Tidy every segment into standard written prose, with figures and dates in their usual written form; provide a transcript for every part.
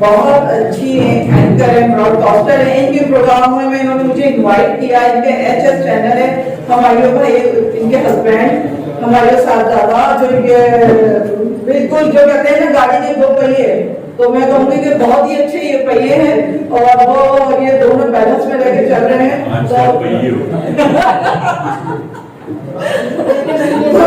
बहुत अच्छी एंकर है, ब्रॉडकास्टर है। इनके प्रोग्रामों में इन्होंने मुझे इनवाइट किया। इनके एचएस चैनल है, हमारे भाई इनके हस्बैंड हमारे साथ दादा, जो ये बिल्कुल जो कहते हैं ना गाड़ी के दो पहिए, तो मैं कहूँगी कि बहुत ही अच्छे ये पहिए हैं और वो ये दोनों बैलेंस में लेके चल रहे हैं। तो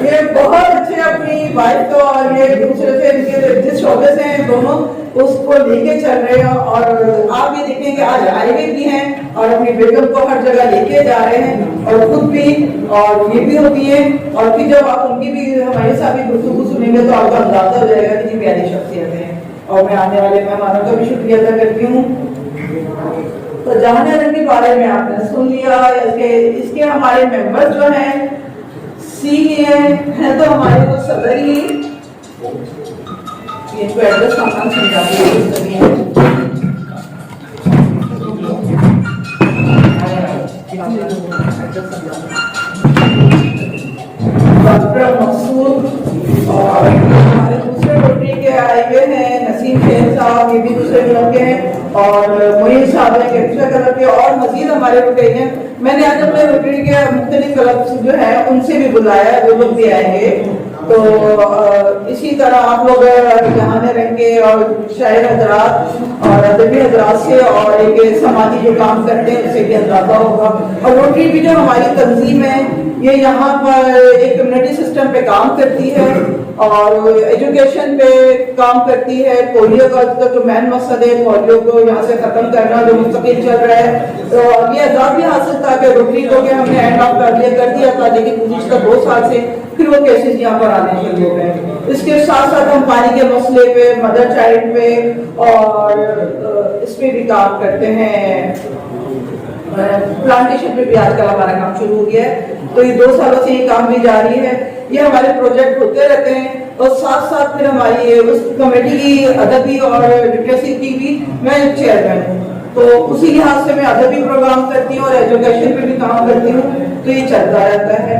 ये बहुत अच्छे अपनी वाइफ को और ये दूसरे से इनके जिस शोबे से हैं दोनों उसको लेके चल रहे हैं। और आप ये देखें कि आज हाईवे भी हैं और अपनी बेगम को हर जगह लेके जा रहे हैं और खुद भी, और ये भी होती है। और फिर जब आप उनकी भी हमारे साथ भी गुफ्तगू सुनेंगे तो आपको अंदाजा हो जाएगा कितनी प्यारी शख्सियत है। और मैं आने वाले मेहमानों का भी शुक्रिया अदा करती हूँ। तो जहानिया रंग के बारे में आपने सुन लिया। इसके हमारे मेंबर्स जो हैं सीनियर हैं, तो हमारे वो सदर ही इनको एड्रेस करना समझाते हैं। डॉक्टर मकसूद और हमारे दूसरे रोटरी के आए हुए हैं नसीम शेख साहब, ये भी दूसरे क्लब के हैं, और मोइन साहब है दूसरे क्लब के, और मजीद हमारे रोटेरियन। मैंने आज अपने रोटरी के मुख्तलिफ क्लब जो है उनसे भी बुलाया है, वो लोग भी आएंगे। तो इसी तरह आप लोग जहाने रंग के और शायर हजरात और अदबी हजरात से और एक समाजी जो काम करते हैं उससे भी अंदाजा होगा। और रोटरी भी जो हमारी तंजीम है ये यहाँ पर एक कम्युनिटी सिस्टम पे काम करती है और एजुकेशन पे काम करती है। पोलियो का जो मेन मकसद है पोलियो को यहाँ से खत्म करना जो मुस्तकिल चल रहा है। तो ये एजाज भी हासिल था कि रोटरी को कि हमने एंड ऑफ कर दिया था, लेकिन गुज़िश्ता 2 साल से फिर वो केसेस यहाँ पर आने शुरू हो गए। इसके साथ साथ हम पानी के मसले पे, मदर चाइल्ड पे और इस पे भी काम करते हैं। प्लांटेशन पे भी आजकल हमारा काम शुरू हो गया है। तो ये 2 सालों से ये काम भी जारी है। ये हमारे प्रोजेक्ट होते रहते हैं और साथ साथ फिर हमारी उस कमेटी की अदबी और लिटरेसी की भी मैं चेयरमैन हूँ। तो उसी लिहाज से मैं अदबी प्रोग्राम करती हूँ और एजुकेशन पे भी काम करती हूँ। तो ये चलता रहता है।